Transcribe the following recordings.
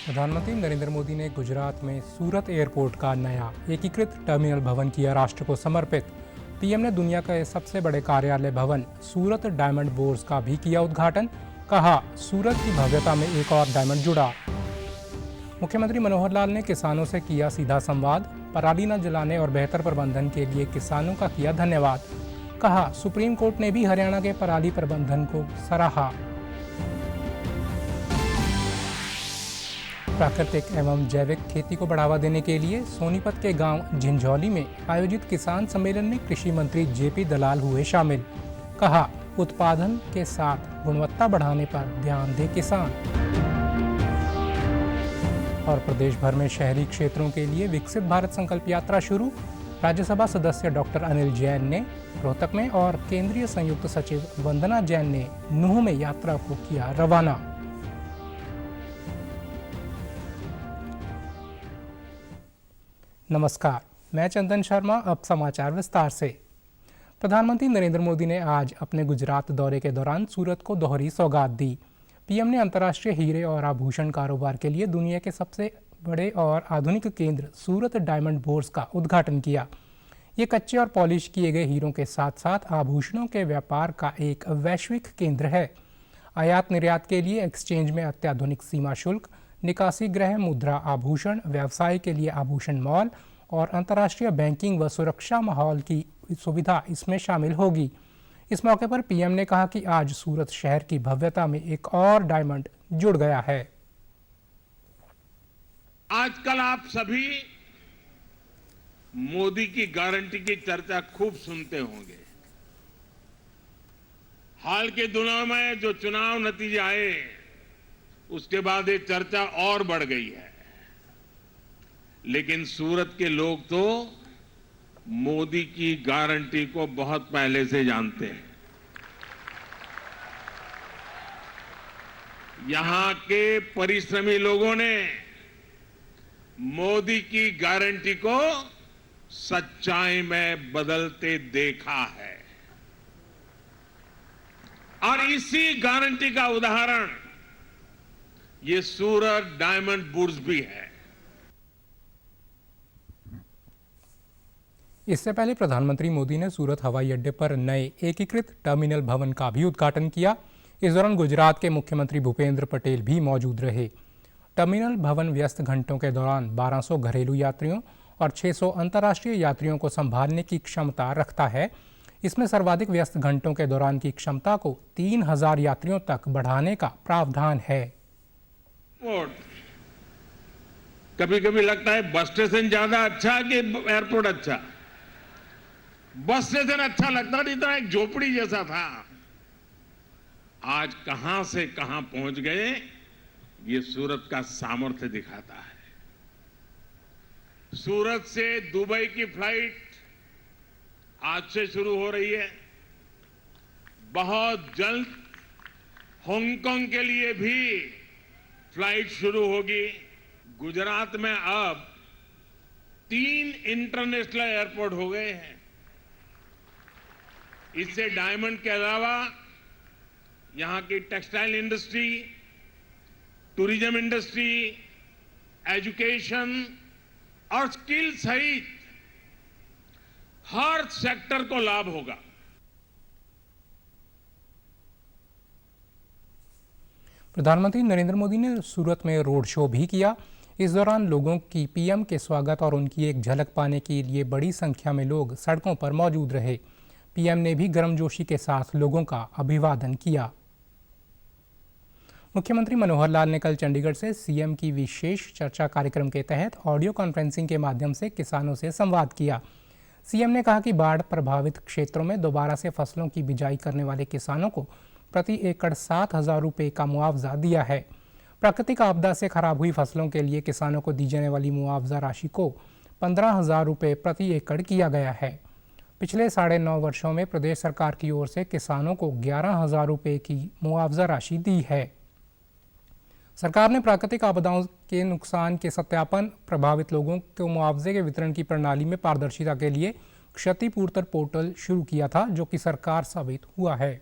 प्रधानमंत्री नरेंद्र मोदी ने गुजरात में सूरत एयरपोर्ट का नया एकीकृत टर्मिनल भवन किया राष्ट्र को समर्पित। पीएम ने दुनिया के सबसे बड़े कार्यालय भवन सूरत डायमंड बोर्स का भी किया उद्घाटन। कहा, सूरत की भव्यता में एक और डायमंड जुड़ा। मुख्यमंत्री मनोहर लाल ने किसानों से किया सीधा संवाद। पराली न जलाने और बेहतर प्रबंधन के लिए किसानों का किया धन्यवाद। कहा, सुप्रीम कोर्ट ने भी हरियाणा के पराली प्रबंधन को सराहा। प्राकृतिक एवं जैविक खेती को बढ़ावा देने के लिए सोनीपत के गांव झिंझौली में आयोजित किसान सम्मेलन में कृषि मंत्री जेपी दलाल हुए शामिल। कहा, उत्पादन के साथ गुणवत्ता बढ़ाने पर ध्यान दे किसान। और प्रदेश भर में शहरी क्षेत्रों के लिए विकसित भारत संकल्प यात्रा शुरू। राज्यसभा सदस्य डॉक्टर अनिल जैन ने रोहतक में और केंद्रीय संयुक्त सचिव वंदना जैन ने नूंह में यात्रा को किया रवाना। नमस्कार, मैं चंदन शर्मा। अब समाचार विस्तार से। प्रधानमंत्री नरेंद्र मोदी ने आज अपने गुजरात दौरे के दौरान सूरत को दोहरी सौगात दी। पीएम ने अंतर्राष्ट्रीय हीरे और आभूषण कारोबार के लिए दुनिया के सबसे बड़े और आधुनिक केंद्र सूरत डायमंड बोर्स का उद्घाटन किया। ये कच्चे और पॉलिश किए गए हीरों के साथ साथ आभूषणों के व्यापार का एक वैश्विक केंद्र है। आयात निर्यात के लिए एक्सचेंज में अत्याधुनिक सीमा शुल्क, निकासी गृह मुद्रा आभूषण, व्यवसाय के लिए आभूषण मॉल और अंतर्राष्ट्रीय बैंकिंग व सुरक्षा माहौल की सुविधा इसमें शामिल होगी। इस मौके पर पीएम ने कहा कि आज सूरत शहर की भव्यता में एक और डायमंड जुड़ गया है। आजकल आप सभी मोदी की गारंटी की चर्चा खूब सुनते होंगे। हाल के दिनों में जो चुनाव नतीजे आए उसके बाद ये चर्चा और बढ़ गई है, लेकिन सूरत के लोग तो मोदी की गारंटी को बहुत पहले से जानते हैं। यहां के परिश्रमी लोगों ने मोदी की गारंटी को सच्चाई में बदलते देखा है और इसी गारंटी का उदाहरण ये सूरत डायमंड बोर्स भी है। इससे पहले प्रधानमंत्री मोदी ने सूरत हवाई अड्डे पर नए एकीकृत टर्मिनल भवन का भी उद्घाटन किया। इस दौरान गुजरात के मुख्यमंत्री भूपेंद्र पटेल भी मौजूद रहे। टर्मिनल भवन व्यस्त घंटों के दौरान 1200 घरेलू यात्रियों और 600 अंतर्राष्ट्रीय यात्रियों को संभालने की क्षमता रखता है। इसमें सर्वाधिक व्यस्त घंटों के दौरान की क्षमता को 3000 यात्रियों तक बढ़ाने का प्रावधान है। कभी कभी लगता है बस स्टेशन ज्यादा अच्छा कि एयरपोर्ट अच्छा। बस स्टेशन अच्छा लगता नहीं था, एक झोपड़ी जैसा था। आज कहां से कहां पहुंच गए, ये सूरत का सामर्थ्य दिखाता है। सूरत से दुबई की फ्लाइट आज से शुरू हो रही है। बहुत जल्द हांगकांग के लिए भी फ्लाइट शुरू होगी। गुजरात में अब 3 इंटरनेशनल एयरपोर्ट हो गए हैं। इससे डायमंड के अलावा यहां की textile industry, tourism industry, education और स्किल सहित हर सेक्टर को लाभ होगा। प्रधानमंत्री नरेंद्र मोदी ने सूरत में रोड शो भी किया। इस दौरान लोगों की पीएम के स्वागत और उनकी एक झलक पाने के लिए बड़ी संख्या में लोग सड़कों पर मौजूद रहे। पीएम ने भी गर्मजोशी के साथ लोगों का अभिवादन किया। मुख्यमंत्री मनोहर लाल ने कल चंडीगढ़ से सीएम की विशेष चर्चा कार्यक्रम के तहत ऑडियो कॉन्फ्रेंसिंग के माध्यम से किसानों से संवाद किया। सीएम ने कहा कि बाढ़ प्रभावित क्षेत्रों में दोबारा से फसलों की बिजाई करने वाले किसानों को प्रति एकड़ 7,000 रुपये का मुआवजा दिया है। प्राकृतिक आपदा से खराब हुई फसलों के लिए किसानों को दी जाने वाली मुआवजा राशि को 15,000 रुपये प्रति एकड़ किया गया है। पिछले 9.5 वर्षों में प्रदेश सरकार की ओर से किसानों को 11,000 रुपये की मुआवजा राशि दी है। सरकार ने प्राकृतिक आपदाओं के नुकसान के सत्यापन, प्रभावित लोगों को मुआवजे के वितरण की प्रणाली में पारदर्शिता के लिए क्षतिपूर्ति पोर्टल शुरू किया था, जो कि सरकार साबित हुआ है।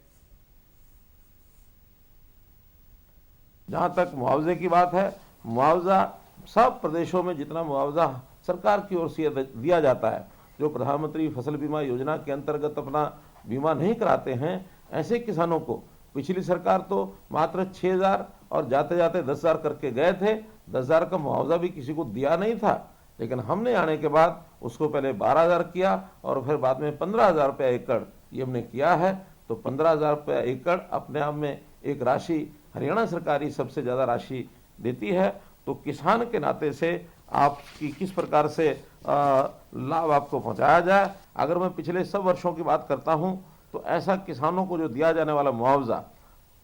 जहां तक मुआवजे की बात है, मुआवजा सब प्रदेशों में जितना मुआवजा सरकार की ओर से दिया जाता है, जो प्रधानमंत्री फसल बीमा योजना के अंतर्गत अपना बीमा नहीं कराते हैं, ऐसे किसानों को पिछली सरकार तो मात्र 6,000 और जाते जाते 10,000 करके गए थे। 10,000 का मुआवजा भी किसी को दिया नहीं था, लेकिन हमने आने के बाद उसको पहले 12,000 किया और फिर बाद में 15,000 रुपये एकड़ ये हमने किया है। तो 15,000 रुपये एकड़ अपने आप में एक राशि हरियाणा सरकार ही सबसे ज़्यादा राशि देती है। तो किसान के नाते से आपकी किस प्रकार से लाभ आपको पहुंचाया जाए, अगर मैं पिछले सब वर्षों की बात करता हूं तो ऐसा किसानों को जो दिया जाने वाला मुआवजा,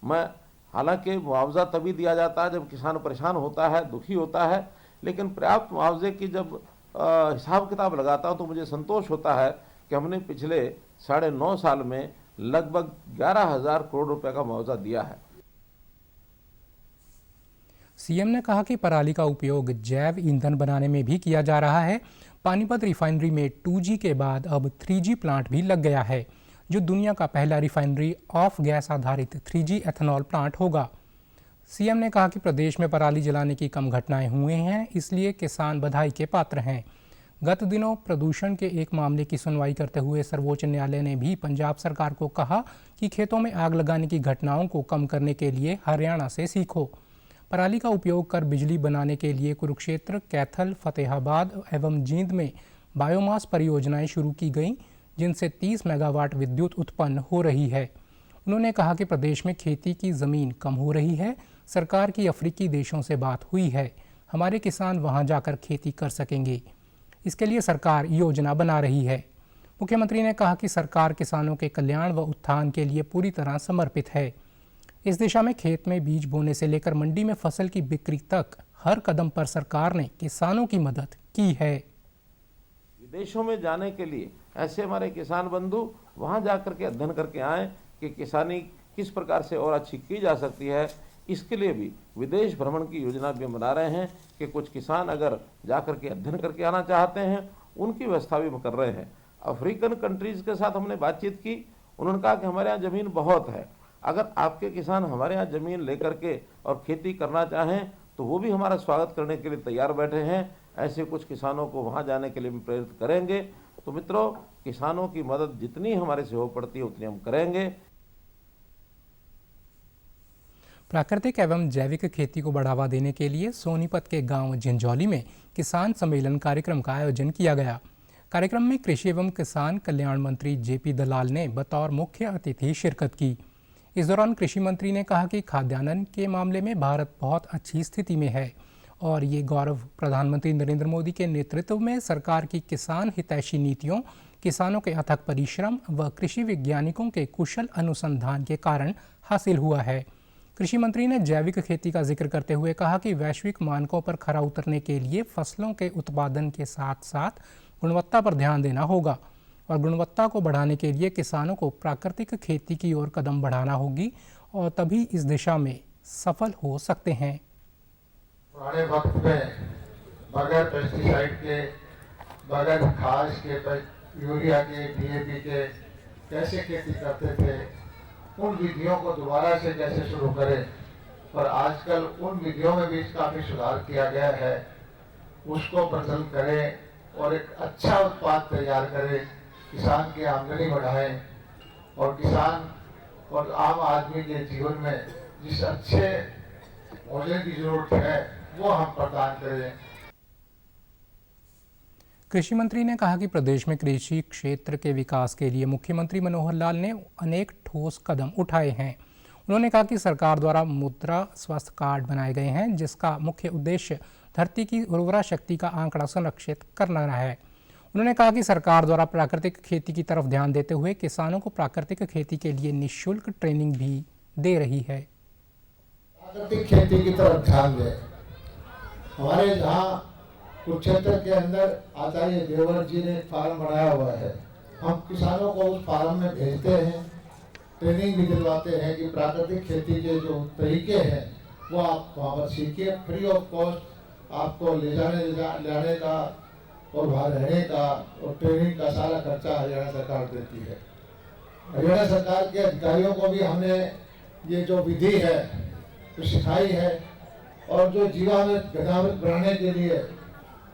मैं हालांकि मुआवजा तभी दिया जाता है जब किसान परेशान होता है, दुखी होता है, लेकिन पर्याप्त मुआवजे की जब हिसाब किताब लगाता हूं तो मुझे संतोष होता है कि हमने पिछले 9.5 साल में लगभग 11,000 करोड़ रुपए का मुआवजा दिया है। सीएम ने कहा कि पराली का उपयोग जैव ईंधन बनाने में भी किया जा रहा है। पानीपत रिफाइनरी में 2G के बाद अब 3G प्लांट भी लग गया है, जो दुनिया का पहला रिफाइनरी ऑफ गैस आधारित 3G एथेनॉल प्लांट होगा। सीएम ने कहा कि प्रदेश में पराली जलाने की कम घटनाएं हुए हैं, इसलिए किसान बधाई के पात्र हैं। गत दिनों प्रदूषण के एक मामले की सुनवाई करते हुए सर्वोच्च न्यायालय ने भी पंजाब सरकार को कहा कि खेतों में आग लगाने की घटनाओं को कम करने के लिए हरियाणा से सीखो। पराली का उपयोग कर बिजली बनाने के लिए कुरुक्षेत्र, कैथल, फतेहाबाद एवं जींद में बायोमास परियोजनाएं शुरू की गईं, जिनसे 30 मेगावाट विद्युत उत्पन्न हो रही है। उन्होंने कहा कि प्रदेश में खेती की ज़मीन कम हो रही है। सरकार की अफ्रीकी देशों से बात हुई है, हमारे किसान वहां जाकर खेती कर सकेंगे। इसके लिए सरकार योजना बना रही है। मुख्यमंत्री ने कहा कि सरकार किसानों के कल्याण व उत्थान के लिए पूरी तरह समर्पित है। इस दिशा में खेत में बीज बोने से लेकर मंडी में फसल की बिक्री तक हर कदम पर सरकार ने किसानों की मदद की है। विदेशों में जाने के लिए ऐसे हमारे किसान बंधु वहां जाकर के अध्ययन करके आए कि किसानी किस प्रकार से और अच्छी की जा सकती है। इसके लिए भी विदेश भ्रमण की योजना भी बना रहे हैं कि कुछ किसान अगर जाकर के अध्ययन करके आना चाहते हैं, उनकी व्यवस्था भी कर रहे हैं। अफ्रीकन कंट्रीज के साथ हमने बातचीत की, उन्होंने कहा कि हमारे यहाँ ज़मीन बहुत है, अगर आपके किसान हमारे यहाँ ज़मीन लेकर के और खेती करना चाहें तो वो भी हमारा स्वागत करने के लिए तैयार बैठे हैं। ऐसे कुछ किसानों को वहाँ जाने के लिए भी प्रेरित करेंगे। तो मित्रों, किसानों की मदद जितनी हमारे से हो पड़ती है उतनी हम करेंगे। प्राकृतिक एवं जैविक खेती को बढ़ावा देने के लिए सोनीपत के गांव झिंझौली में किसान सम्मेलन कार्यक्रम का आयोजन किया गया। कार्यक्रम में कृषि एवं किसान कल्याण मंत्री JP दलाल ने बतौर मुख्य अतिथि शिरकत की। इस दौरान कृषि मंत्री ने कहा कि खाद्यान्न के मामले में भारत बहुत अच्छी स्थिति में है और ये गौरव प्रधानमंत्री नरेंद्र मोदी के नेतृत्व में सरकार की किसान हितैषी नीतियों, किसानों के अथक परिश्रम व कृषि वैज्ञानिकों के कुशल अनुसंधान के कारण हासिल हुआ है। कृषि मंत्री ने जैविक खेती का जिक्र करते हुए कहा कि वैश्विक मानकों पर खरा उतरने के लिए फसलों के उत्पादन के साथ साथ गुणवत्ता पर ध्यान देना होगा और गुणवत्ता को बढ़ाने के लिए किसानों को प्राकृतिक खेती की ओर कदम बढ़ाना होगी और तभी इस दिशा में सफल हो सकते हैं। पुराने वक्त में बगैर पेस्टिसाइड के, बगैर खाद के, यूरिया के, DAP के कैसे खेती करते थे, उन विधियों को दोबारा से कैसे शुरू करें। पर आजकल उन विधियों में भी काफ़ी सुधार किया गया है। उसको प्रचलन करें और एक अच्छा उत्पाद तैयार करें, किसान की आमदनी बढ़ाएं और किसान और आम आदमी के जीवन में जिस अच्छे भोजन की जरूरत है वो हम प्रदान करें। कृषि मंत्री ने कहा कि प्रदेश में कृषि क्षेत्र के विकास के लिए मुख्यमंत्री मनोहर लाल ने अनेक ठोस कदम उठाए हैं। उन्होंने कहा कि सरकार द्वारा मुद्रा स्वास्थ्य कार्ड बनाए गए हैं, जिसका मुख्य उद्देश्य धरती की उर्वरा शक्ति का आंकड़ा संरक्षित करना रहा है। उन्होंने कहा कि सरकार द्वारा प्राकृतिक खेती की तरफ ध्यान देते हुए किसानों को प्राकृतिक खेती के लिए निःशुल्क ट्रेनिंग भी दे रही है। प्राकृतिक खेती की तरफ ध्यान दें। हमारे यहाँ कुरुक्षेत्र के अंदर आचार्य देवर जी ने एक फार्म बनाया हुआ है। हम किसानों को उस फार्म में भेजते हैं, ट्रेनिंग भी दिलवाते हैं कि प्राकृतिक खेती के जो तरीके हैं वो आप वहाँ पर सीखिए। फ्री ऑफ कॉस्ट आपको ले जाने का और वहाँ रहने का और ट्रेनिंग का सारा खर्चा हरियाणा सरकार देती है। हरियाणा सरकार के अधिकारियों को भी हमने ये जो विधि है तो सिखाई है और जो जीवामृत घनामृत बढ़ाने के लिए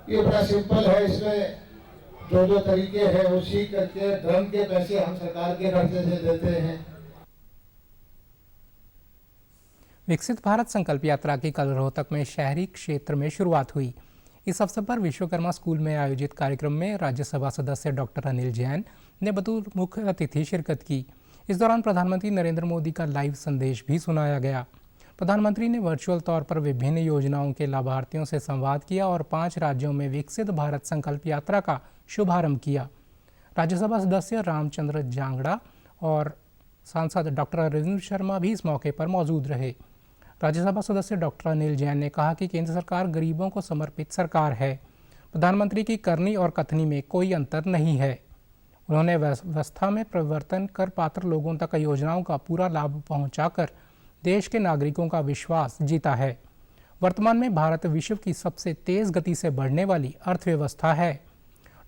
ये बड़ा सिंपल है। इसमें जो तरीके हैं उसी करके ड्रम के पैसे हम सरकार के खर्चे से देते हैं। विकसित भारत संकल्प यात्रा की कल रोहतक में शहरी क्षेत्र में शुरुआत हुई। इस अवसर पर विश्वकर्मा स्कूल में आयोजित कार्यक्रम में राज्यसभा सदस्य डॉक्टर अनिल जैन ने बतौर मुख्य अतिथि शिरकत की। इस दौरान प्रधानमंत्री नरेंद्र मोदी का लाइव संदेश भी सुनाया गया। प्रधानमंत्री ने वर्चुअल तौर पर विभिन्न योजनाओं के लाभार्थियों से संवाद किया और 5 राज्यों में विकसित भारत संकल्प यात्रा का शुभारंभ किया। राज्यसभा सदस्य रामचंद्र जांगड़ा और सांसद डॉक्टर अरविंद शर्मा भी इस मौके पर मौजूद रहे। राज्यसभा सदस्य डॉक्टर अनिल जैन ने कहा कि केंद्र सरकार गरीबों को समर्पित सरकार है। प्रधानमंत्री की करनी और कथनी में कोई अंतर नहीं है। उन्होंने व्यवस्था में परिवर्तन कर पात्र लोगों तक योजनाओं का पूरा लाभ पहुंचाकर देश के नागरिकों का विश्वास जीता है। वर्तमान में भारत विश्व की सबसे तेज गति से बढ़ने वाली अर्थव्यवस्था है।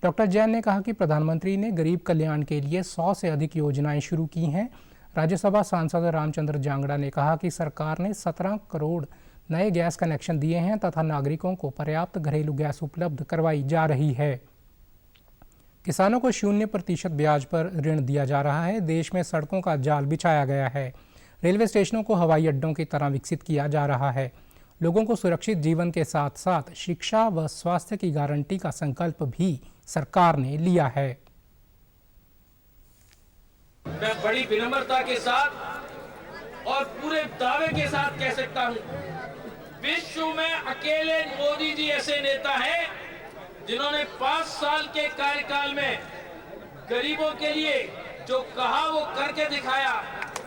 डॉक्टर जैन ने कहा कि प्रधानमंत्री ने गरीब कल्याण के लिए 100 से अधिक योजनाएं शुरू की हैं। राज्यसभा सांसद रामचंद्र जांगड़ा ने कहा कि सरकार ने 17 करोड़ नए गैस कनेक्शन दिए हैं तथा नागरिकों को पर्याप्त घरेलू गैस उपलब्ध करवाई जा रही है। किसानों को 0% ब्याज पर ऋण दिया जा रहा है। देश में सड़कों का जाल बिछाया गया है। रेलवे स्टेशनों को हवाई अड्डों की तरह विकसित किया जा रहा है। लोगों को सुरक्षित जीवन के साथ साथ शिक्षा व स्वास्थ्य की गारंटी का संकल्प भी सरकार ने लिया है। मैं बड़ी विनम्रता के साथ और पूरे दावे के साथ कह सकता हूं, विश्व में अकेले मोदी जी ऐसे नेता हैं जिन्होंने 5 साल के कार्यकाल में गरीबों के लिए जो कहा वो करके दिखाया।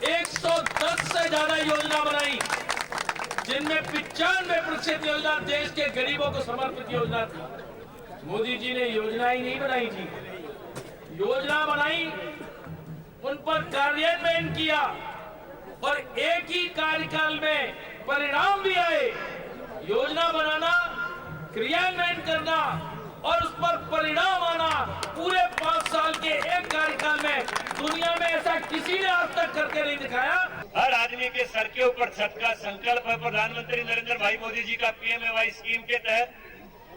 110 से ज्यादा योजना बनाई, जिनमें 95% योजना देश के गरीबों को समर्पित योजना थी। मोदी जी ने योजनाएं नहीं बनाई थी, योजना बनाई, उन पर कार्यान्वयन किया और एक ही कार्यकाल में परिणाम भी आए। योजना बनाना, क्रियान्वयन करना और उस पर परिणाम आना पूरे 5 साल के एक कार्यकाल में दुनिया में ऐसा किसी ने आज तक करके नहीं दिखाया। हर आदमी के सर के ऊपर छत का संकल्प है। प्रधानमंत्री नरेंद्र भाई मोदी जी का PMAY स्कीम के तहत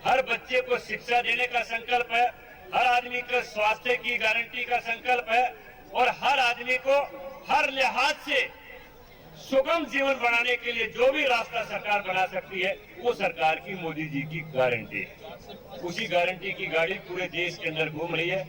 हर बच्चे को शिक्षा देने का संकल्प है। हर आदमी को स्वास्थ्य की गारंटी का संकल्प है और हर आदमी को हर लिहाज से सुगम जीवन बनाने के लिए जो भी रास्ता सरकार बना सकती है वो सरकार की मोदी जी की गारंटी है। उसी गारंटी की गाड़ी पूरे देश के अंदर घूम रही है।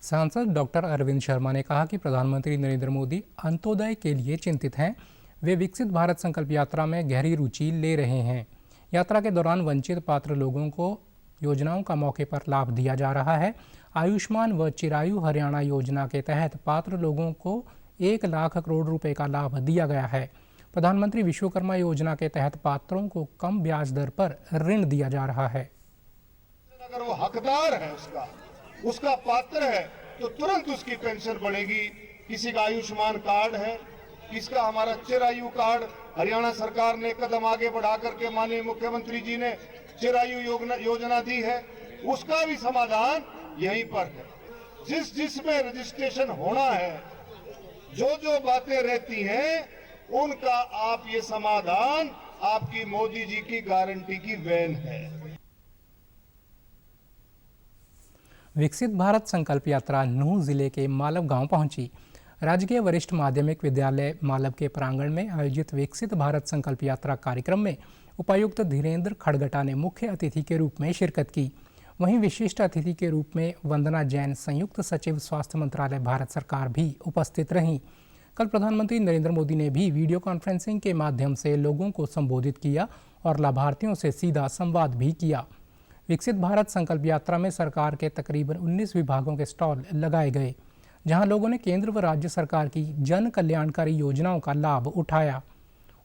सांसद डॉक्टर अरविंद शर्मा ने कहा कि प्रधानमंत्री नरेंद्र मोदी अंत्योदय के लिए चिंतित हैं। वे विकसित भारत संकल्प यात्रा में गहरी रुचि ले रहे हैं। यात्रा के दौरान वंचित पात्र लोगों को योजनाओं का मौके पर लाभ दिया जा रहा है। आयुष्मान व चिरायु हरियाणा योजना के तहत पात्र लोगों को 1 लाख करोड़ रुपए का लाभ दिया गया है। प्रधानमंत्री विश्वकर्मा योजना के तहत पात्रों को कम ब्याज दर पर ऋण दिया जा रहा है। अगर वो हकदार है, उसका पात्र है, तो तुरंत उसकी पेंशन बढ़ेगी। किसी का आयुष्मान कार्ड है, किसका हमारा चिरायु कार्ड, हरियाणा सरकार ने कदम आगे बढ़ा करके माननीय मुख्यमंत्री जी ने चिरायु योजना दी है, उसका भी समाधान यहीं पर है। जिसमें रजिस्ट्रेशन होना है, जो बातें रहती हैं उनका आप ये समाधान आपकी मोदी जी की गारंटी की वैन है। विकसित भारत संकल्प यात्रा नूंह जिले के मालव गांव पहुंची। राजकीय वरिष्ठ माध्यमिक विद्यालय मालव के प्रांगण में आयोजित विकसित भारत संकल्प यात्रा कार्यक्रम में उपायुक्त धीरेन्द्र खड़गटा ने मुख्य अतिथि के रूप में शिरकत की। वहीं विशिष्ट अतिथि के रूप में वंदना जैन, संयुक्त सचिव स्वास्थ्य मंत्रालय भारत सरकार भी उपस्थित रहीं। कल प्रधानमंत्री नरेंद्र मोदी ने भी वीडियो कॉन्फ्रेंसिंग के माध्यम से लोगों को संबोधित किया और लाभार्थियों से सीधा संवाद भी किया। विकसित भारत संकल्प यात्रा में सरकार के तकरीबन 19 विभागों के स्टॉल लगाए गए, जहां लोगों ने केंद्र व राज्य सरकार की जन कल्याणकारी योजनाओं का लाभ उठाया।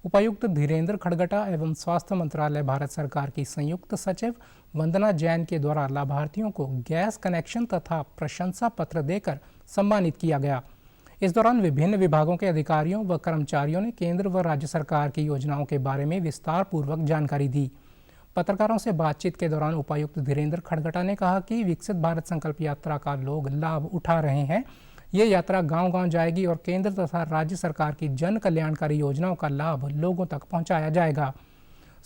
उपायुक्त धीरेन्द्र खड़गटा एवं स्वास्थ्य मंत्रालय भारत सरकार की संयुक्त सचिव वंदना जैन के द्वारा लाभार्थियों को गैस कनेक्शन तथा प्रशंसा पत्र देकर सम्मानित किया गया। इस दौरान विभिन्न विभागों के अधिकारियों व कर्मचारियों ने केंद्र व राज्य सरकार की योजनाओं के बारे में विस्तार पूर्वक जानकारी दी। पत्रकारों से बातचीत के दौरान उपायुक्त धीरेन्द्र खड़गटा ने कहा कि विकसित भारत संकल्प यात्रा का लोग लाभ उठा रहे हैं। ये यात्रा गांव-गांव जाएगी और केंद्र तथा राज्य सरकार की जन कल्याणकारी योजनाओं का लाभ लोगों तक पहुंचाया जाएगा।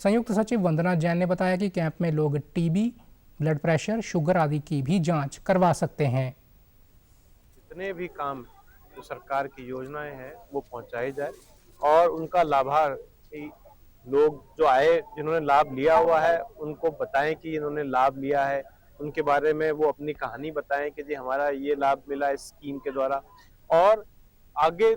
संयुक्त सचिव वंदना जैन ने बताया कि कैंप में लोग टीबी, ब्लड प्रेशर, शुगर आदि की भी जांच करवा सकते हैं। जितने भी काम जो सरकार की योजनाएं हैं वो पहुंचाई जाए और उनका लाभार्थी लोग जो आए जिन्होंने लाभ लिया हुआ है उनको बताएं कि इन्होंने लाभ लिया है, उनके बारे में वो अपनी कहानी बताएं कि जी हमारा ये लाभ मिला इस स्कीम के द्वारा, और आगे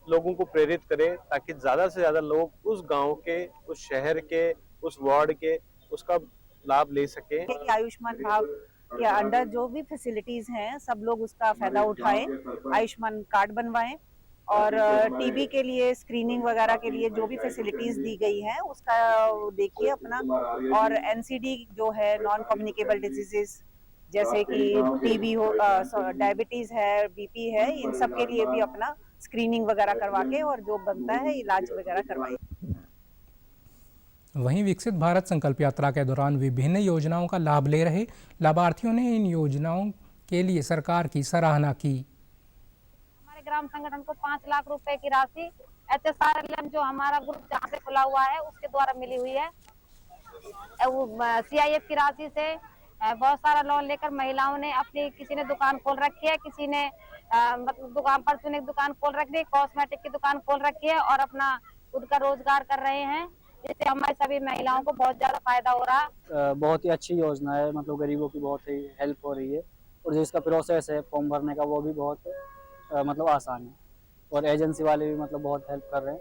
लोगों को प्रेरित करें ताकि ज्यादा से ज्यादा लोग उस गांव के, उस शहर के, उस वार्ड के उसका लाभ ले सकें। आयुष्मान भाव के अंडर जो भी फैसिलिटीज हैं सब लोग उसका फायदा उठाएं, आयुष्मान कार्ड बनवाएं और टीबी के लिए स्क्रीनिंग वगैरह के लिए जो भी फैसिलिटीज दी गई हैं उसका देखिए अपना, और एनसीडी जो है नॉन कम्युनिकेबल डिजीजेस जैसे कि टीबी हो, डायबिटीज है, बीपी है, इन सब के लिए भी अपना स्क्रीनिंग वगैरह करवा के और जो बनता है इलाज वगैरह करवाइए। वहीं विकसित भारत संकल्प यात्रा के दौरान विभिन्न योजनाओं का लाभ ले रहे लाभार्थियों ने इन योजनाओं के लिए सरकार की सराहना की। हमारे ग्राम संगठन को 5 लाख रुपए की राशि HSRLM जो हमारा ग्रुप जहाँ से खुला हुआ है उसके द्वारा मिली हुई है। वो CIF की राशि से बहुत सारा लोन लेकर महिलाओं ने अपनी, किसी ने दुकान खोल रखी है, किसी ने मतलब दुकान पर चुने दुकान खोल रखी है, कॉस्मेटिक की दुकान खोल रखी है और अपना खुद का रोजगार कर रहे हैं, जिससे हमारे सभी महिलाओं को बहुत ज्यादा फायदा हो रहा है। बहुत ही अच्छी योजना है, मतलब गरीबों की बहुत ही हेल्प हो रही है और जिसका प्रोसेस है फॉर्म भरने का वो भी बहुत मतलब आसान है और एजेंसी वाले भी मतलब बहुत हेल्प कर रहे हैं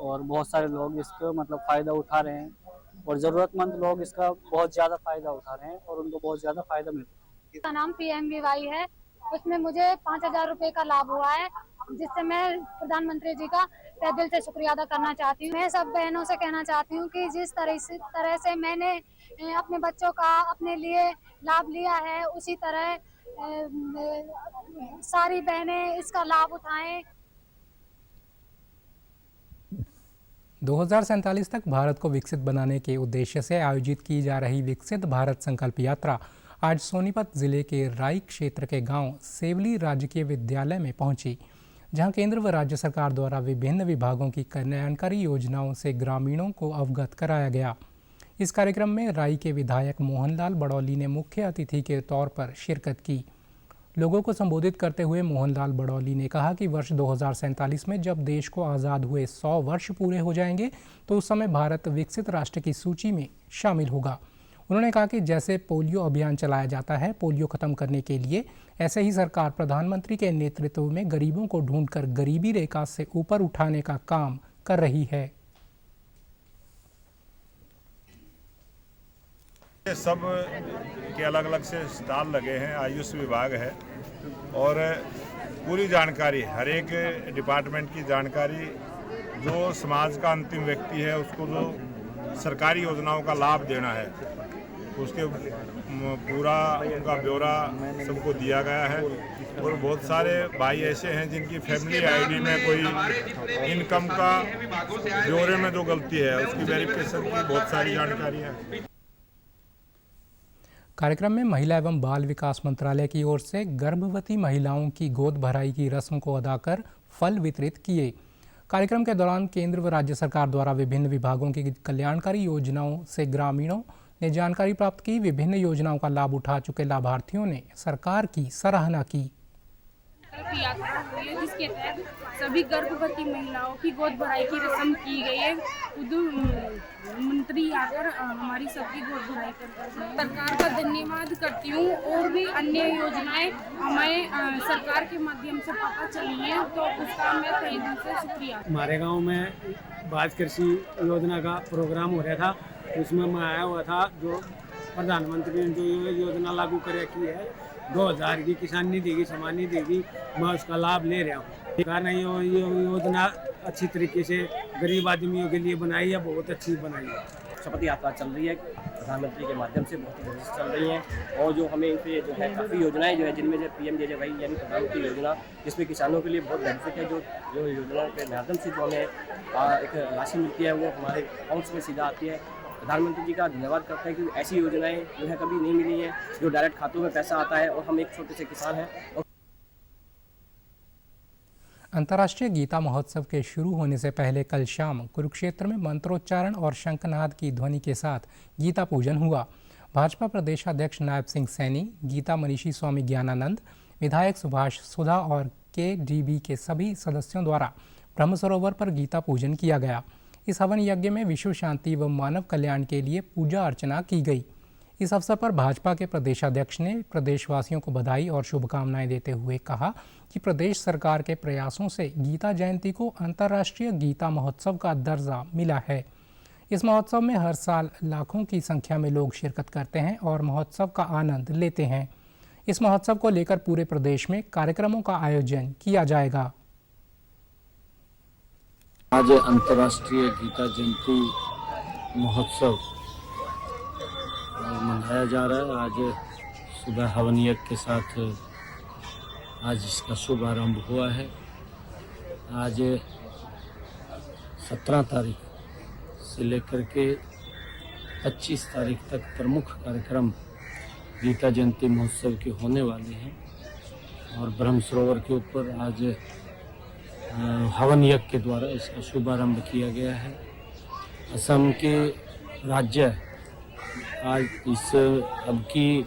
और बहुत सारे लोग इसका मतलब फ़ायदा उठा रहे हैं और ज़रूरतमंद लोग इसका बहुत ज़्यादा फ़ायदा उठा रहे हैं और उनको बहुत ज़्यादा फ़ायदा मिल रहा है। इसका नाम PMVY है, उसमें मुझे 5000 रुपए का लाभ हुआ है, जिससे मैं प्रधानमंत्री जी का तहे दिल से शुक्रिया अदा करना चाहती हूँ। मैं सब बहनों से कहना चाहती हूँ कि जिस तरह से मैंने अपने बच्चों का अपने लिए लाभ लिया है उसी तरह सारी बहनें इसका लाभ उठाएं। 2047 तक भारत को विकसित बनाने के उद्देश्य से आयोजित की जा रही विकसित भारत संकल्प यात्रा आज सोनीपत जिले के राई क्षेत्र के गांव सेवली राजकीय विद्यालय में पहुंची, जहां केंद्र व राज्य सरकार द्वारा विभिन्न विभागों की कल्याणकारी योजनाओं से ग्रामीणों को अवगत कराया गया। इस कार्यक्रम में राई के विधायक मोहनलाल बड़ौली ने मुख्य अतिथि के तौर पर शिरकत की। लोगों को संबोधित करते हुए मोहनलाल बड़ौली ने कहा कि वर्ष 2047 में जब देश को आज़ाद हुए 100 वर्ष पूरे हो जाएंगे तो उस समय भारत विकसित राष्ट्र की सूची में शामिल होगा। उन्होंने कहा कि जैसे पोलियो अभियान चलाया जाता है पोलियो खत्म करने के लिए, ऐसे ही सरकार प्रधानमंत्री के नेतृत्व में गरीबों को ढूंढकर गरीबी रेखा से ऊपर उठाने का काम कर रही है। ये सब के अलग अलग से स्टॉल लगे हैं, आयुष विभाग है और पूरी जानकारी, हर एक डिपार्टमेंट की जानकारी, जो समाज का अंतिम व्यक्ति है उसको जो सरकारी योजनाओं का लाभ देना है उसके पूरा उनका ब्यौरा सबको दिया गया है। और बहुत सारे भाई ऐसे हैं जिनकी फैमिली आईडी में कोई इनकम का ब्यौरे में जो गलती है उसकी वेरिफिकेशन की बहुत सारी जानकारी है। कार्यक्रम में महिला एवं बाल विकास मंत्रालय की ओर से गर्भवती महिलाओं की गोद भराई की रस्म को अदा कर फल वितरित किए। कार्यक्रम के दौरान केंद्र व राज्य सरकार द्वारा विभिन्न विभागों की कल्याणकारी योजनाओं से ग्रामीणों ने जानकारी प्राप्त की। विभिन्न योजनाओं का लाभ उठा चुके लाभार्थियों ने सरकार की सराहना की। यात्रा हुई है जिसके तहत सभी गर्भवती महिलाओं की गोद भराई की रस्म की गई है। मंत्री आकर हमारी सबकी गोद भराई कर सरकार का धन्यवाद करती हूँ। और भी अन्य योजनाएं हमें सरकार के माध्यम से पता चली हैं तो उसका मैं तहे दिल से शुक्रिया। हमारे गांव में बाज कृषि योजना का प्रोग्राम हो रहा था, उसमें मैं आया हुआ था। जो प्रधानमंत्री ने जो योजना लागू कर रखी है 2000 की किसान निधि की समान निधि की, मैं उसका लाभ ले रहा हूँ। सरकार ने ये योजना अच्छी तरीके से गरीब आदमियों के लिए बनाई है, बहुत अच्छी बनाई है। शपथ यात्रा चल रही है प्रधानमंत्री के माध्यम से, बहुत ही चल रही है और जो हमें इनसे जो है काफ़ी योजनाएं जो है जिनमें जो PMJJY यानी प्रधानमंत्री योजना जिसमें किसानों के लिए बहुत बेनिफिट है। जो योजना के माध्यम से जो हमें एक राशि मिलती है वो हमारे अकाउंट्स में सीधा आती है। प्रधानमंत्री जी का धन्यवाद करते हैं कि ऐसी योजनाएं जो है कभी नहीं मिली है, जो डायरेक्ट खातों में पैसा आता है और हम एक छोटे से किसान हैं। अंतर्राष्ट्रीय गीता महोत्सव के शुरू होने से पहले कल शाम कुरुक्षेत्र में मंत्रोच्चारण और शंखनाद की ध्वनि के साथ गीता पूजन हुआ। भाजपा प्रदेशाध्यक्ष नायब सिंह सैनी, गीता मनीषी स्वामी ज्ञानानंद, विधायक सुभाष सुधा और KDB के सभी सदस्यों द्वारा ब्रह्म सरोवर पर गीता पूजन किया गया। इस हवन यज्ञ में विश्व शांति व मानव कल्याण के लिए पूजा अर्चना की गई। इस अवसर पर भाजपा के प्रदेशाध्यक्ष ने प्रदेशवासियों को बधाई और शुभकामनाएं देते हुए कहा कि प्रदेश सरकार के प्रयासों से गीता जयंती को अंतर्राष्ट्रीय गीता महोत्सव का दर्जा मिला है। इस महोत्सव में हर साल लाखों की संख्या में लोग शिरकत करते हैं और महोत्सव का आनंद लेते हैं। इस महोत्सव को लेकर पूरे प्रदेश में कार्यक्रमों का आयोजन किया जाएगा। आज अंतर्राष्ट्रीय गीता जयंती महोत्सव मनाया जा रहा है। आज सुबह हवन यज्ञ के साथ आज इसका शुभारंभ हुआ है। आज 17 तारीख से लेकर के 25 तारीख तक प्रमुख कार्यक्रम गीता जयंती महोत्सव के होने वाले हैं और ब्रह्म सरोवर के ऊपर आज हवन यज्ञ के द्वारा इसका शुभारंभ किया गया है। असम के राज्य आज इस अब की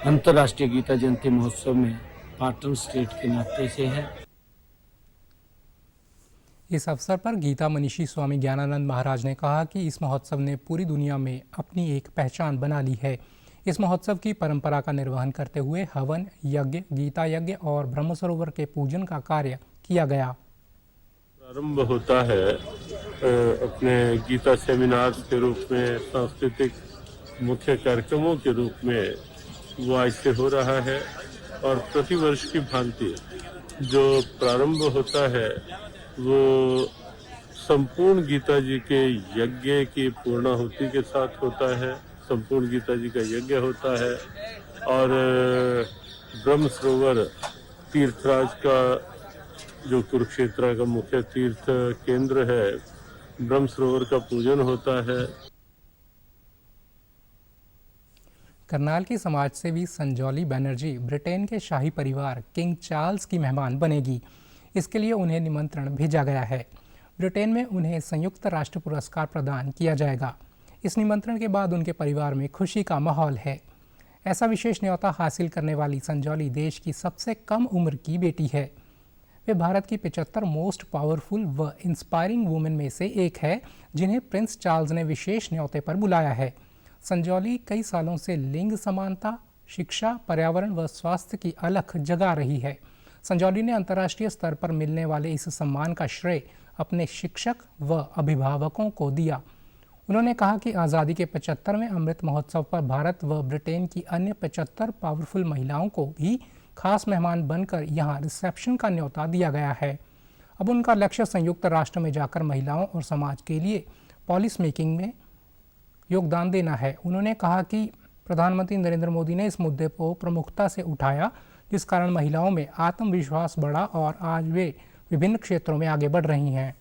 अंतर्राष्ट्रीय गीता जयंती महोत्सव में पार्टनर स्टेट के नाते से है। इस अवसर पर गीता मनीषी स्वामी ज्ञानानंद महाराज ने कहा कि इस महोत्सव ने पूरी दुनिया में अपनी एक पहचान बना ली है। इस महोत्सव की परंपरा का निर्वहन करते हुए हवन यज्ञ, गीता यज्ञ और ब्रह्म सरोवर के पूजन का कार्य किया गया। प्रारंभ होता है अपने गीता सेमिनार के रूप में, सांस्कृतिक मुख्य कार्यक्रमों के रूप में वो आज से हो रहा है और प्रतिवर्ष की भांति जो प्रारंभ होता है वो संपूर्ण गीता जी के यज्ञ की पूर्णाहुति के साथ होता है। संपूर्ण गीता जी का यज्ञ होता है और ब्रह्म सरोवर तीर्थराज का जो कुरुक्षेत्र का मुख्य तीर्थ केंद्र है, ब्रह्म सरोवर का पूजन होता है। करनाल की समाजसेवी संजौली बनर्जी ब्रिटेन के शाही परिवार किंग चार्ल्स की मेहमान बनेगी। इसके लिए उन्हें निमंत्रण भेजा गया है। ब्रिटेन में उन्हें संयुक्त राष्ट्र पुरस्कार प्रदान किया जाएगा। इस निमंत्रण के बाद उनके परिवार में खुशी का माहौल है। ऐसा विशेष न्योता हासिल करने वाली संजौली देश की सबसे कम उम्र की बेटी है। वे भारत की 75 मोस्ट पावरफुल व इंस्पायरिंग वुमेन में से एक है जिन्हें प्रिंस चार्ल्स ने विशेष न्योते पर बुलाया है। संजौली कई सालों से लिंग समानता, शिक्षा, पर्यावरण व स्वास्थ्य की अलख जगा रही है। संजौली ने अंतर्राष्ट्रीय स्तर पर मिलने वाले इस सम्मान का श्रेय अपने शिक्षक व अभिभावकों को दिया। उन्होंने कहा कि आज़ादी के 75वें अमृत महोत्सव पर भारत व ब्रिटेन की अन्य 75 पावरफुल महिलाओं को भी खास मेहमान बनकर यहां रिसेप्शन का न्योता दिया गया है। अब उनका लक्ष्य संयुक्त राष्ट्र में जाकर महिलाओं और समाज के लिए पॉलिसी मेकिंग में योगदान देना है। उन्होंने कहा कि प्रधानमंत्री नरेंद्र मोदी ने इस मुद्दे को प्रमुखता से उठाया, जिस कारण महिलाओं में आत्मविश्वास बढ़ा और आज वे विभिन्न क्षेत्रों में आगे बढ़ रही हैं।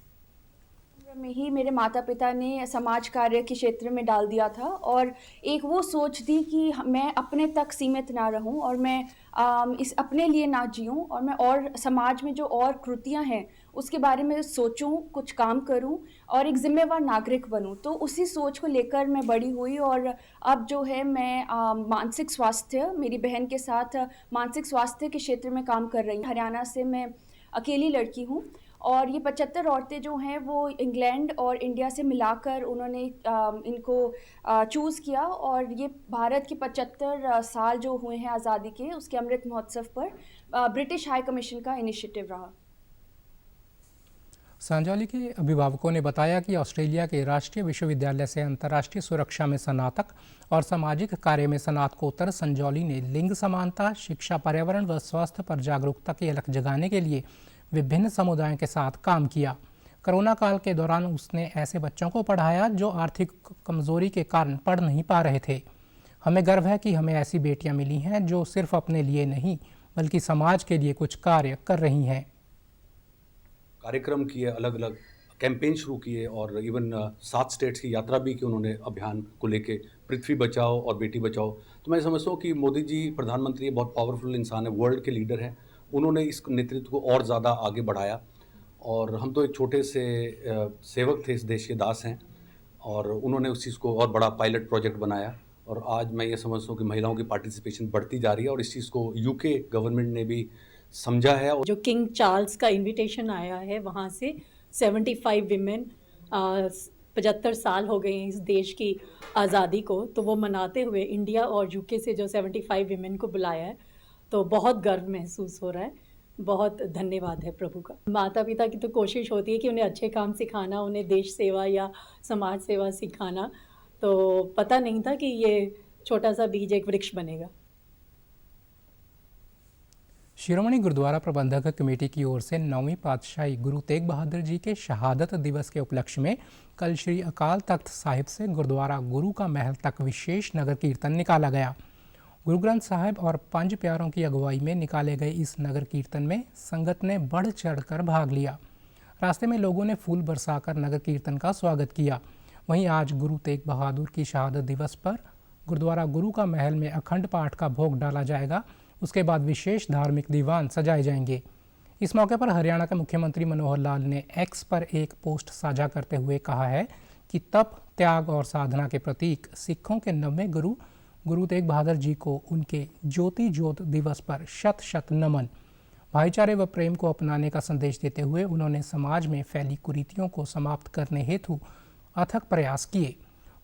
में ही मेरे माता पिता ने समाज कार्य के क्षेत्र में डाल दिया था और एक वो सोच थी कि मैं अपने तक सीमित ना रहूं और मैं इस अपने लिए ना जीऊं और मैं और समाज में जो और कृतियां हैं उसके बारे में सोचूं, कुछ काम करूं और एक जिम्मेवार नागरिक बनूं। तो उसी सोच को लेकर मैं बड़ी हुई और अब जो है मैं मानसिक स्वास्थ्य, मेरी बहन के साथ मानसिक स्वास्थ्य के क्षेत्र में काम कर रही हूँ। हरियाणा से मैं अकेली लड़की हूँ और ये 75 औरतें जो हैं वो इंग्लैंड और इंडिया से मिलाकर उन्होंने इनको चूज़ किया और ये भारत के 75 साल जो हुए हैं आज़ादी के, उसके अमृत महोत्सव पर ब्रिटिश हाई कमीशन का इनिशिएटिव रहा। संजौली के अभिभावकों ने बताया कि ऑस्ट्रेलिया के राष्ट्रीय विश्वविद्यालय से अंतर्राष्ट्रीय सुरक्षा में स्नातक और सामाजिक कार्य में स्नातकोत्तर संजौली ने लिंग समानता, शिक्षा, पर्यावरण व स्वास्थ्य पर जागरूकता की अलख जगाने के लिए विभिन्न समुदायों के साथ काम किया। कोरोना काल के दौरान उसने ऐसे बच्चों को पढ़ाया जो आर्थिक कमजोरी के कारण पढ़ नहीं पा रहे थे। हमें गर्व है कि हमें ऐसी बेटियां मिली हैं जो सिर्फ अपने लिए नहीं बल्कि समाज के लिए कुछ कार्य कर रही हैं। कार्यक्रम किए, अलग अलग कैंपेन शुरू किए और इवन 7 स्टेट्स की यात्रा भी की उन्होंने अभियान को लेके, पृथ्वी बचाओ और बेटी बचाओ। तो मैं समझता हूँ कि मोदी जी प्रधानमंत्री बहुत पावरफुल इंसान है, वर्ल्ड के लीडर हैं उन्होंने इस नेतृत्व को और ज़्यादा आगे बढ़ाया। और हम तो एक छोटे से सेवक थे, इस देश के दास हैं, और उन्होंने उस चीज़ को और बड़ा पायलट प्रोजेक्ट बनाया। और आज मैं ये समझता हूँ कि महिलाओं की पार्टिसिपेशन बढ़ती जा रही है और इस चीज़ को यूके गवर्नमेंट ने भी समझा है। जो किंग चार्ल्स का इनविटेशन आया है वहाँ से 75 विमेन 75 साल हो गए हैं इस देश की आज़ादी को, तो वो मनाते हुए इंडिया और यूके से जो 75 विमेन को बुलाया है, तो बहुत गर्व महसूस हो रहा है। बहुत धन्यवाद है प्रभु का। माता पिता की तो कोशिश होती है कि उन्हें अच्छे काम सिखाना, उन्हें देश सेवा या समाज सेवा सिखाना, तो पता नहीं था कि ये छोटा सा बीज एक वृक्ष बनेगा। शिरोमणि गुरुद्वारा प्रबंधक कमेटी की ओर से 9वीं पातशाही गुरु तेग बहादुर जी के शहादत दिवस के उपलक्ष्य में कल श्री अकाल तख्त साहिब से गुरुद्वारा गुरु का महल तक विशेष नगर कीर्तन निकाला गया। गुरु ग्रंथ साहिब और पंज प्यारों की अगुवाई में निकाले गए इस नगर कीर्तन में संगत ने बढ़ चढ़कर भाग लिया। रास्ते में लोगों ने फूल बरसाकर नगर कीर्तन का स्वागत किया। वहीं आज गुरु तेग बहादुर की शहादत दिवस पर गुरुद्वारा गुरु का महल में अखंड पाठ का भोग डाला जाएगा। उसके बाद विशेष धार्मिक दीवान सजाए जाएंगे। इस मौके पर हरियाणा के मुख्यमंत्री मनोहर लाल ने एक्स पर एक पोस्ट साझा करते हुए कहा है कि तप, त्याग और साधना के प्रतीक सिखों के 9वें गुरु गुरु तेग बहादुर जी को उनके ज्योति ज्योत दिवस पर शत शत नमन। भाईचारे व प्रेम को अपनाने का संदेश देते हुए उन्होंने समाज में फैली कुरीतियों को समाप्त करने हेतु अथक प्रयास किए।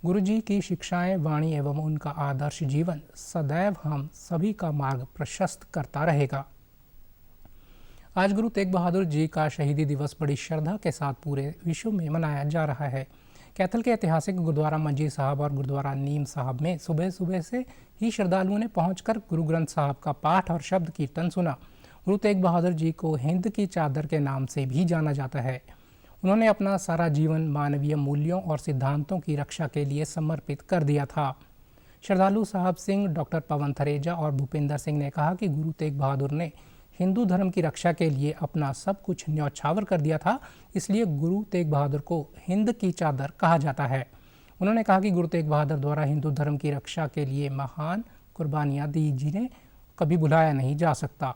गुरु जी की शिक्षाएं, वाणी एवं उनका आदर्श जीवन सदैव हम सभी का मार्ग प्रशस्त करता रहेगा। आज गुरु तेग बहादुर जी का शहीदी दिवस बड़ी श्रद्धा के साथ पूरे विश्व में मनाया जा रहा है। कैथल के ऐतिहासिक गुरुद्वारा मंजी साहब और गुरुद्वारा नीम साहब में सुबह सुबह से ही श्रद्धालुओं ने पहुंचकर गुरु ग्रंथ साहब का पाठ और शब्द कीर्तन सुना। गुरु तेग बहादुर जी को हिंद की चादर के नाम से भी जाना जाता है। उन्होंने अपना सारा जीवन मानवीय मूल्यों और सिद्धांतों की रक्षा के लिए समर्पित कर दिया था। श्रद्धालु साहब सिंह, डॉक्टर पवन थरेजा और भूपेंद्र सिंह ने कहा कि गुरु तेग बहादुर ने हिंदू धर्म की रक्षा के लिए अपना सब कुछ न्यौछावर कर दिया था, इसलिए गुरु तेग बहादुर को हिंद की चादर कहा जाता है। उन्होंने कहा कि गुरु तेग बहादुर द्वारा हिंदू धर्म की रक्षा के लिए महान कुर्बानियाँ दी, जिन्हें कभी भुलाया नहीं जा सकता।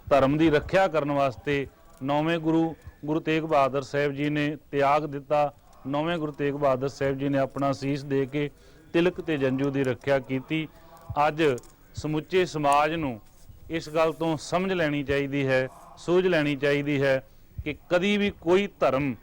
ਧਰਮ ਦੀ ਰੱਖਿਆ ਕਰਨ ਵਾਸਤੇ 9ਵੇਂ ਗੁਰੂ ਤੇਗ ਬਹਾਦਰ ਸਾਹਿਬ ਜੀ ਨੇ ਤਿਆਗ ਦਿੱਤਾ। 9ਵੇਂ ਗੁਰੂ ਤੇਗ ਬਹਾਦਰ ਸਾਹਿਬ ਜੀ ਨੇ ਆਪਣਾ ਸੀਸ ਦੇ ਕੇ ਤਿਲਕ ਤੇ ਜੰਜੂ ਦੀ ਰੱਖਿਆ ਕੀਤੀ। ਅੱਜ ਸਮੁੱਚੇ ਸਮਾਜ ਨੂੰ ਇਸ ਗੱਲ ਤੋਂ ਸਮਝ ਲੈਣੀ ਚਾਹੀਦੀ ਹੈ, ਸੂਝ ਲੈਣੀ ਚਾਹੀਦੀ ਹੈ ਕਿ ਕਦੀ ਵੀ ਕੋਈ ਧਰਮ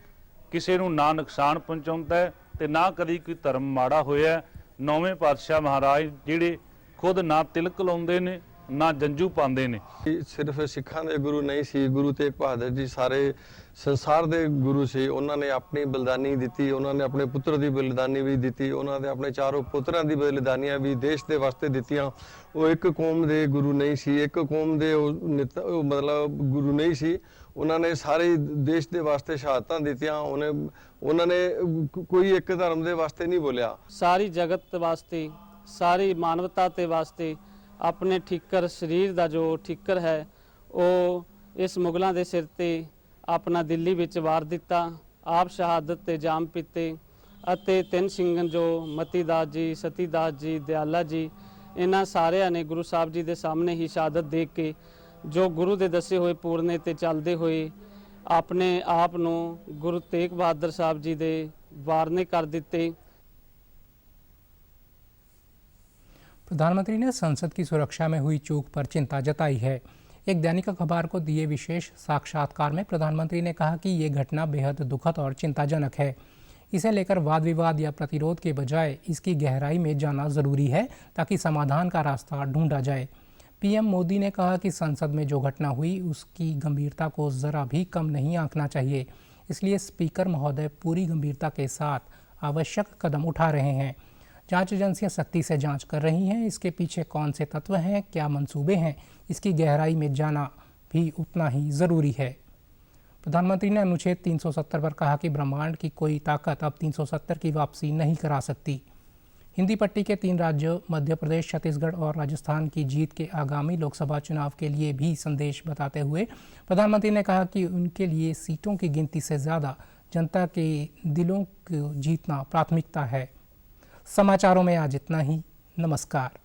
ਕਿਸੇ ਨੂੰ ਨਾ ਨੁਕਸਾਨ ਪਹੁੰਚਾਉਂਦਾ ਹੈ ਤੇ ਨਾ ਕਦੀ ਕੋਈ ਧਰਮ ਮਾੜਾ ਹੋਇਆ। 9ਵੇਂ ਪਾਤਸ਼ਾਹ ਮਹਾਰਾਜ ਜਿਹੜੇ ਖੁਦ ਨਾ ਤਿਲਕ ਲਾਉਂਦੇ ਨੇ ਨਾ ਜੰਜੂ ਪਾਉਂਦੇ ਨੇ। ਸਿਰਫ ਸਿੱਖਾਂ ਦੇ ਗੁਰੂ ਨਹੀਂ ਸੀ, ਗੁਰੂ ਤੇਗ ਬਹਾਦਰ ਜੀ ਸਾਰੇ ਸੰਸਾਰ ਦੇ ਗੁਰੂ ਸੀ। ਉਹਨਾਂ ਨੇ ਆਪਣੀ ਬਲਿਦਾਨੀ ਦਿੱਤੀ, ਉਹਨਾਂ ਨੇ ਆਪਣੇ ਪੁੱਤਰ ਦੀ ਬਲਿਦਾਨੀ ਵੀ ਦਿੱਤੀ, ਉਹਨਾਂ ਦੇ ਆਪਣੇ ਚਾਰੋਂ ਪੁੱਤਰਾਂ ਦੀ ਬਲਿਦਾਨੀਆਂ ਵੀ ਦੇਸ਼ ਦੇ ਵਾਸਤੇ ਦਿੱਤੀਆਂ। ਉਹ ਇੱਕ ਕੌਮ ਦੇ ਗੁਰੂ ਨਹੀਂ ਸੀ, ਇੱਕ ਕੌਮ ਦੇ ਮਤਲਬ ਗੁਰੂ ਨਹੀਂ ਸੀ। ਉਹਨਾਂ ਨੇ ਸਾਰੇ ਦੇਸ਼ ਦੇ ਵਾਸਤੇ ਸ਼ਹਾਦਤਾਂ ਦਿੱਤੀਆਂ। ਉਹਨਾਂ ਨੇ ਕੋਈ ਇੱਕ ਧਰਮ ਦੇ ਵਾਸਤੇ ਨਹੀਂ ਬੋਲਿਆ। ਸਾਰੀ ਜਗਤ ਵਾਸਤੇ, ਸਾਰੀ ਮਾਨਵਤਾ ਦੇ ਵਾਸਤੇ ਆਪਣੇ ਠੀਕਰ ਸਰੀਰ ਦਾ ਜੋ ਠੀਕਰ ਹੈ ਉਹ ਇਸ ਮੁਗਲਾਂ ਦੇ ਸਿਰ ਤੇ ਆਪਣਾ ਦਿੱਲੀ ਵਿੱਚ ਵਾਰ ਦਿੱਤਾ। ਆਪ ਸ਼ਹਾਦਤ ਤੇ ਜਾਮ ਪੀਤੇ ਅਤੇ ਤਿੰਨ ਸਿੰਘਨ ਜੋ ਮਤੀਦਾਸ ਜੀ, ਸਤੀਦਾਸ ਜੀ, ਦਿਆਲਾ ਜੀ, ਇਹਨਾਂ ਸਾਰਿਆਂ ਨੇ ਗੁਰੂ ਸਾਹਿਬ ਜੀ ਦੇ ਸਾਹਮਣੇ ਹੀ ਸ਼ਹਾਦਤ ਦੇ ਕੇ ਜੋ ਗੁਰੂ ਦੇ ਦੱਸੇ ਹੋਏ ਪੂਰਨੇ ਤੇ ਚੱਲਦੇ ਹੋਏ ਆਪਣੇ ਆਪ ਨੂੰ ਗੁਰੂ ਤੇਗ ਬਹਾਦਰ ਸਾਹਿਬ ਜੀ ਦੇ ਵਾਰਨੇ ਕਰ ਦਿੱਤੇ। प्रधानमंत्री ने संसद की सुरक्षा में हुई चूक पर चिंता जताई है। एक दैनिक अखबार को दिए विशेष साक्षात्कार में प्रधानमंत्री ने कहा कि ये घटना बेहद दुखद और चिंताजनक है। इसे लेकर वाद विवाद या प्रतिरोध के बजाय इसकी गहराई में जाना ज़रूरी है ताकि समाधान का रास्ता ढूंढा जाए। पीएम मोदी ने कहा कि संसद में जो घटना हुई उसकी गंभीरता को ज़रा भी कम नहीं आंकना चाहिए, इसलिए स्पीकर महोदय पूरी गंभीरता के साथ आवश्यक कदम उठा रहे हैं। जांच एजेंसियां सख्ती से जांच कर रही हैं। इसके पीछे कौन से तत्व हैं, क्या मंसूबे हैं, इसकी गहराई में जाना भी उतना ही ज़रूरी है। प्रधानमंत्री ने अनुच्छेद 370 पर कहा कि ब्रह्मांड की कोई ताकत अब 370 की वापसी नहीं करा सकती। हिंदी पट्टी के 3 राज्यों मध्य प्रदेश, छत्तीसगढ़ और राजस्थान की जीत के आगामी लोकसभा चुनाव के लिए भी संदेश बताते हुए प्रधानमंत्री ने कहा कि उनके लिए सीटों की गिनती से ज़्यादा जनता के दिलों को जीतना प्राथमिकता है। समाचारों में आज इतना ही। नमस्कार।